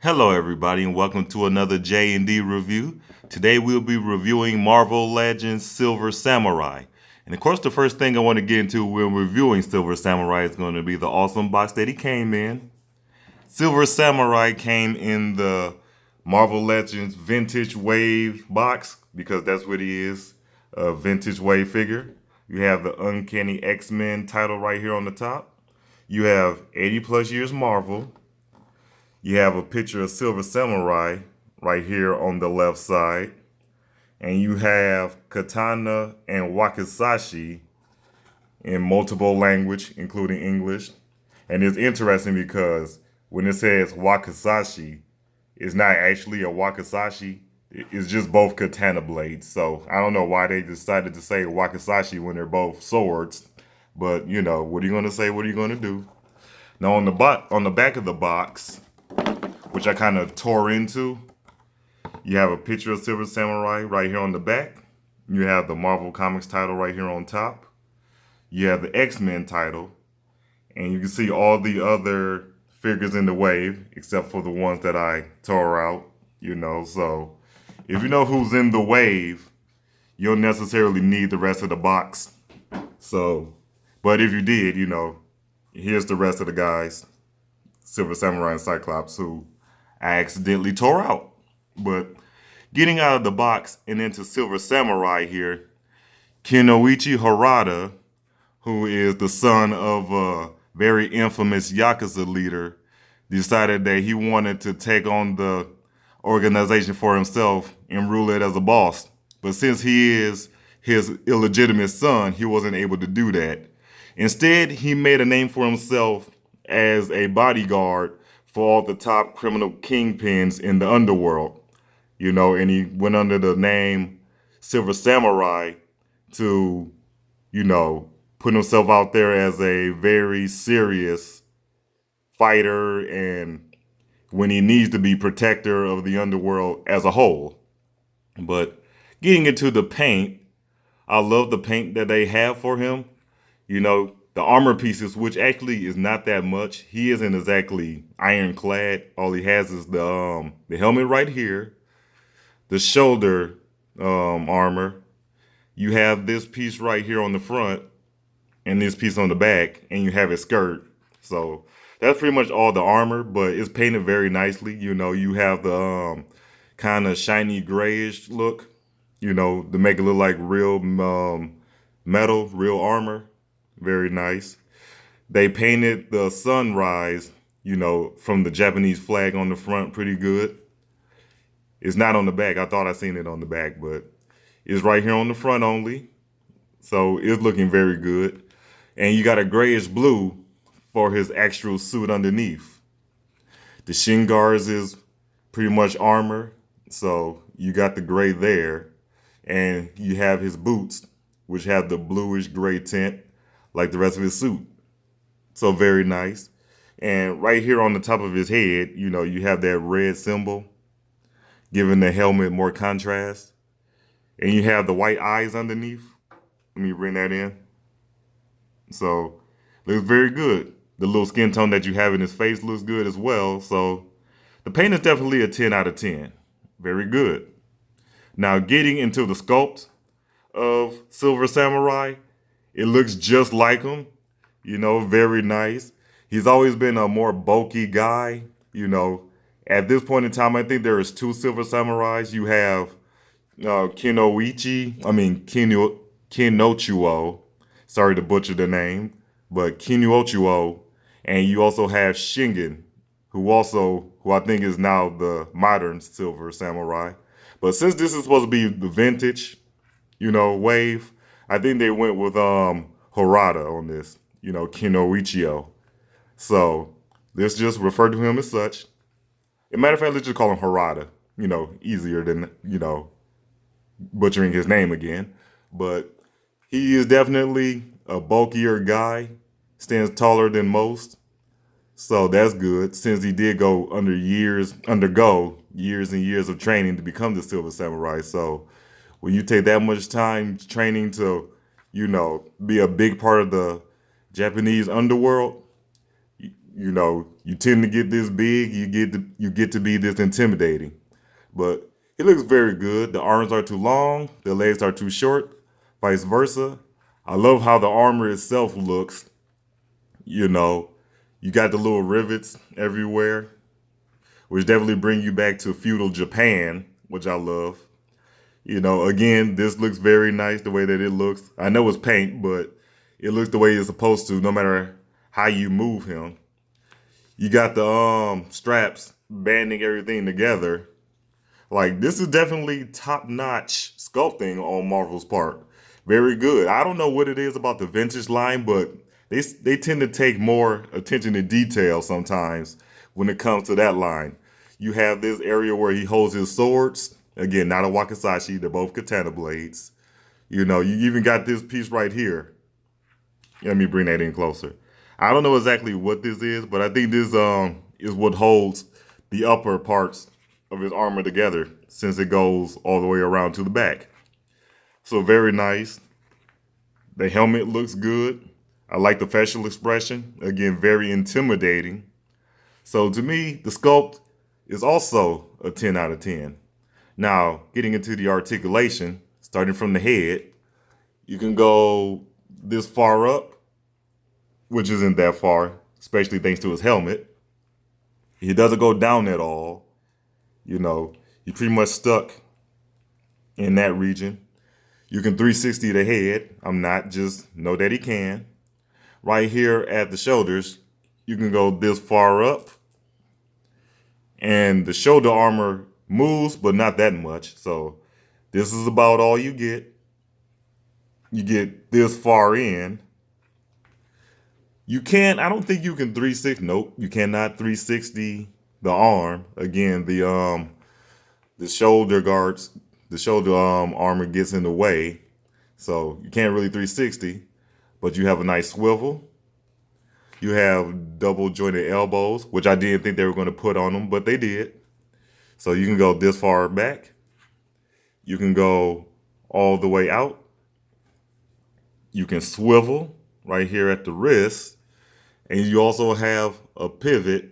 Hello, everybody, and welcome to another J&D review. Today, we'll be reviewing Marvel Legends Silver Samurai. And of course, the first thing I want to get into when reviewing Silver Samurai is going to be the awesome box that he came in. Silver Samurai came in the Marvel Legends Vintage Wave box because that's what he is, a vintage wave figure. You have the Uncanny X-Men title right here on the top. You have 80 plus years Marvel. You have a picture of Silver Samurai right here on the left side. And you have katana and wakizashi in multiple language, including English. And it's interesting because when it says wakizashi, it's not actually a wakizashi. It's just both katana blades. So I don't know why they decided to say wakizashi when they're both swords. But you know, what are you going to say? What are you going to do? Now on the back of the box, which I kind of tore into, you have a picture of Silver Samurai right here on the back. You have the Marvel Comics title right here on top. You have the X-Men title. And you can see all the other figures in the wave, except for the ones that I tore out, you know. So if you know who's in the wave, you don't necessarily need the rest of the box. So, but if you did, you know, here's the rest of the guys, Silver Samurai and Cyclops, who I accidentally tore out. But getting out of the box and into Silver Samurai here, Kinoichi Harada, who is the son of a very infamous Yakuza leader, decided that he wanted to take on the organization for himself and rule it as a boss. But since he is his illegitimate son, he wasn't able to do that. Instead, he made a name for himself as a bodyguard for all the top criminal kingpins in the underworld, you know, and he went under the name Silver Samurai to, you know, put himself out there as a very serious fighter and when he needs to be protector of the underworld as a whole. But getting into the paint, I love the paint that they have for him. You know, the armor pieces, which actually is not that much. He isn't exactly ironclad. All he has is the helmet right here, the shoulder armor. You have this piece right here on the front, and this piece on the back, and you have his skirt. So that's pretty much all the armor, but it's painted very nicely. You know, you have the kind of shiny grayish look, you know, to make it look like real metal, real armor. Very nice. They painted the sunrise, you know, from the Japanese flag on the front pretty good. It's not on the back. I thought I seen it on the back, but it's right here on the front only. So it's looking very good. And you got a grayish blue for his actual suit underneath. The shin guards is pretty much armor. So you got the gray there. And you have his boots, which have the bluish gray tint like the rest of his suit. So very nice. And right here on the top of his head, you know, you have that red symbol, giving the helmet more contrast. And you have the white eyes underneath. Let me bring that in. So looks very good. The little skin tone that you have in his face looks good as well. So the paint is definitely a 10 out of 10. Very good. Now getting into the sculpt of Silver Samurai, it looks just like him, you know, very nice. He's always been a more bulky guy, you know. At this point in time, I think there is two Silver Samurais. You have Kinochuo, sorry to butcher the name, but Kinochuo, and you also have Shingen, who I think is now the modern Silver Samurai. But since this is supposed to be the vintage, you know, wave, I think they went with Harada on this, you know, Kinoichio. So let's just refer to him as such. As a matter of fact, let's just call him Harada, you know, easier than, you know, butchering his name again. But he is definitely a bulkier guy, stands taller than most. So that's good since he did undergo years and years of training to become the Silver Samurai. So when you take that much time training to, you know, be a big part of the Japanese underworld, You tend to get this big, you get to be this intimidating. But it looks very good. The arms are too long, the legs are too short, vice versa. I love how the armor itself looks. You know, you got the little rivets everywhere, which definitely bring you back to feudal Japan, which I love. Again, this looks very nice the way that it looks. I know it's paint, but it looks the way it's supposed to, no matter how you move him. You got the straps banding everything together. Like, this is definitely top-notch sculpting on Marvel's part. Very good. I don't know what it is about the vintage line, but they tend to take more attention to detail sometimes when it comes to that line. You have this area where he holds his swords. Again, not a wakizashi, they're both katana blades. You even got this piece right here. Let me bring that in closer. I don't know exactly what this is, but I think this is what holds the upper parts of his armor together, since it goes all the way around to the back. So very nice. The helmet looks good. I like the facial expression. Again, very intimidating. So to me, the sculpt is also a 10 out of 10. Now, getting into the articulation, starting from the head, you can go this far up, which isn't that far, especially thanks to his helmet. He doesn't go down at all. You're pretty much stuck in that region. You can 360 the head. I'm not, just know that he can. Right here at the shoulders, you can go this far up. And the shoulder armor moves, but not that much. So this is about all you get. You get this far in. I don't think you can 360. Nope, you cannot 360 the arm. Again, the shoulder guards, the shoulder armor gets in the way. So you can't really 360, but you have a nice swivel. You have double jointed elbows, which I didn't think they were going to put on them, but they did. So you can go this far back. You can go all the way out. You can swivel right here at the wrist. And you also have a pivot,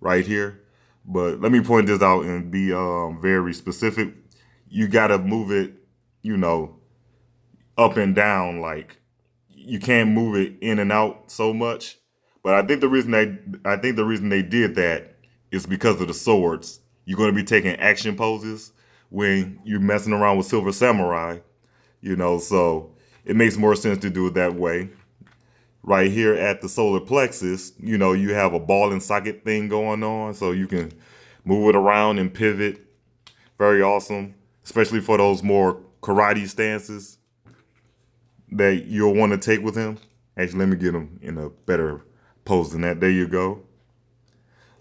right here. But let me point this out and be very specific. You got to move it, up and down. Like, you can't move it in and out so much. But I think the reason they did that is because of the swords. You're going to be taking action poses when you're messing around with Silver Samurai, so it makes more sense to do it that way. Right here at the solar plexus, you have a ball and socket thing going on, so you can move it around and pivot. Very awesome, especially for those more karate stances that you'll want to take with him. Actually, let me get him in a better pose than that. There you go.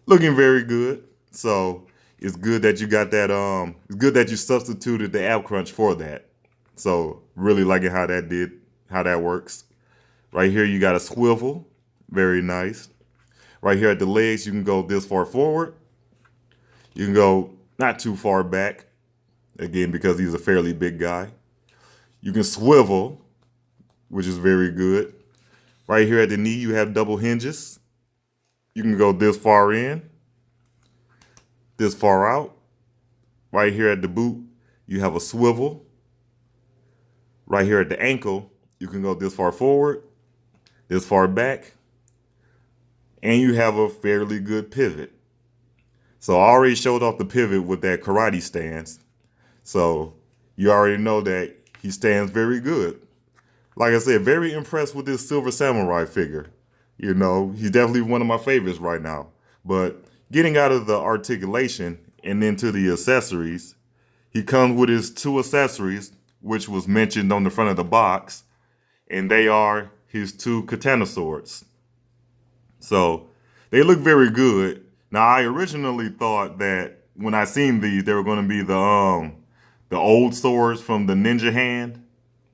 Looking very good. So it's good that you got that. It's good that you substituted the ab crunch for that. So really liking how that works. Right here, you got a swivel. Very nice. Right here at the legs, you can go this far forward. You can go not too far back. Again, because he's a fairly big guy. You can swivel, which is very good. Right here at the knee, you have double hinges. You can go this far in, this far out. Right here at the boot, you have a swivel. Right here at the ankle, you can go this far forward, this far back, and you have a fairly good pivot. So I already showed off the pivot with that karate stance. So you already know that he stands very good. Like I said, very impressed with this Silver Samurai figure. He's definitely one of my favorites right now. But getting out of the articulation and into the accessories, he comes with his two accessories, which was mentioned on the front of the box, and they are his two katana swords. So they look very good. Now, I originally thought that when I seen these, they were going to be the old swords from the ninja hand.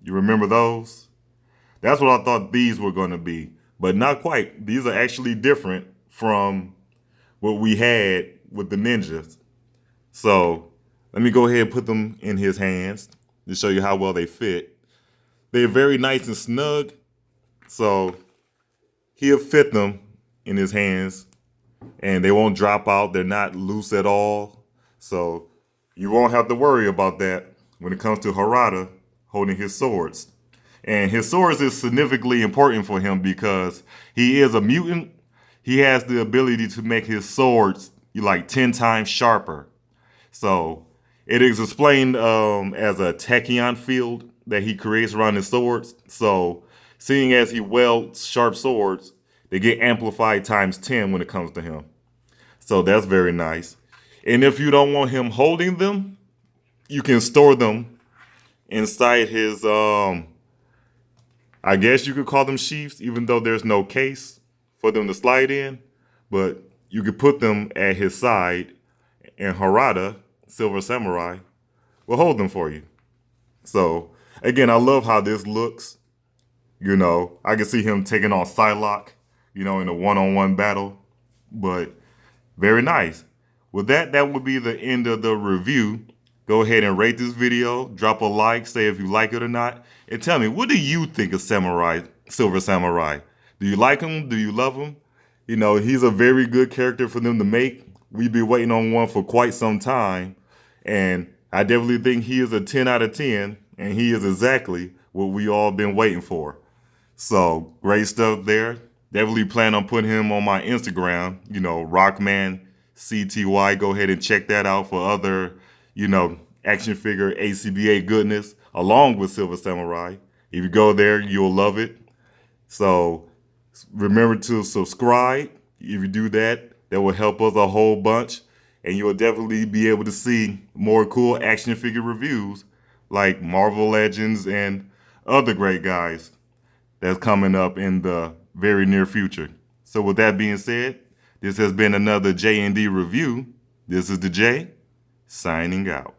You remember those? That's what I thought these were going to be, but not quite. These are actually different from what we had with the ninjas. So let me go ahead and put them in his hands to show you how well they fit. They're very nice and snug, so he'll fit them in his hands, and they won't drop out. They're not loose at all. So you won't have to worry about that when it comes to Harada holding his swords. And his swords is significantly important for him because he is a mutant. He has the ability to make his swords like 10 times sharper. So it is explained as a tachyon field that he creates around his swords. So seeing as he wields sharp swords, they get amplified times 10 when it comes to him. So that's very nice. And if you don't want him holding them, you can store them inside his, I guess you could call them sheaths, even though there's no case for them to slide in. But you could put them at his side, and Harada, Silver Samurai, will hold them for you. So, again, I love how this looks. You know, I can see him taking on Psylocke, you know, in a one-on-one battle. But very nice. With that, that would be the end of the review. Go ahead and rate this video, drop a like, say if you like it or not, and tell me, what do you think of Silver Samurai? Do you like him? Do you love him? You know, he's a very good character for them to make. We've been waiting on one for quite some time, and I definitely think he is a 10 out of 10, and he is exactly what we all been waiting for. So, great stuff there. Definitely plan on putting him on my Instagram, you know, RockmanCTY. Go ahead and check that out for other, you know, action figure ACBA goodness, along with Silver Samurai. If you go there, you'll love it. So remember to subscribe. If you do that, that will help us a whole bunch. And you'll definitely be able to see more cool action figure reviews like Marvel Legends and other great guys that's coming up in the very near future. So with that being said, this has been another J&D review. This is the J, signing out.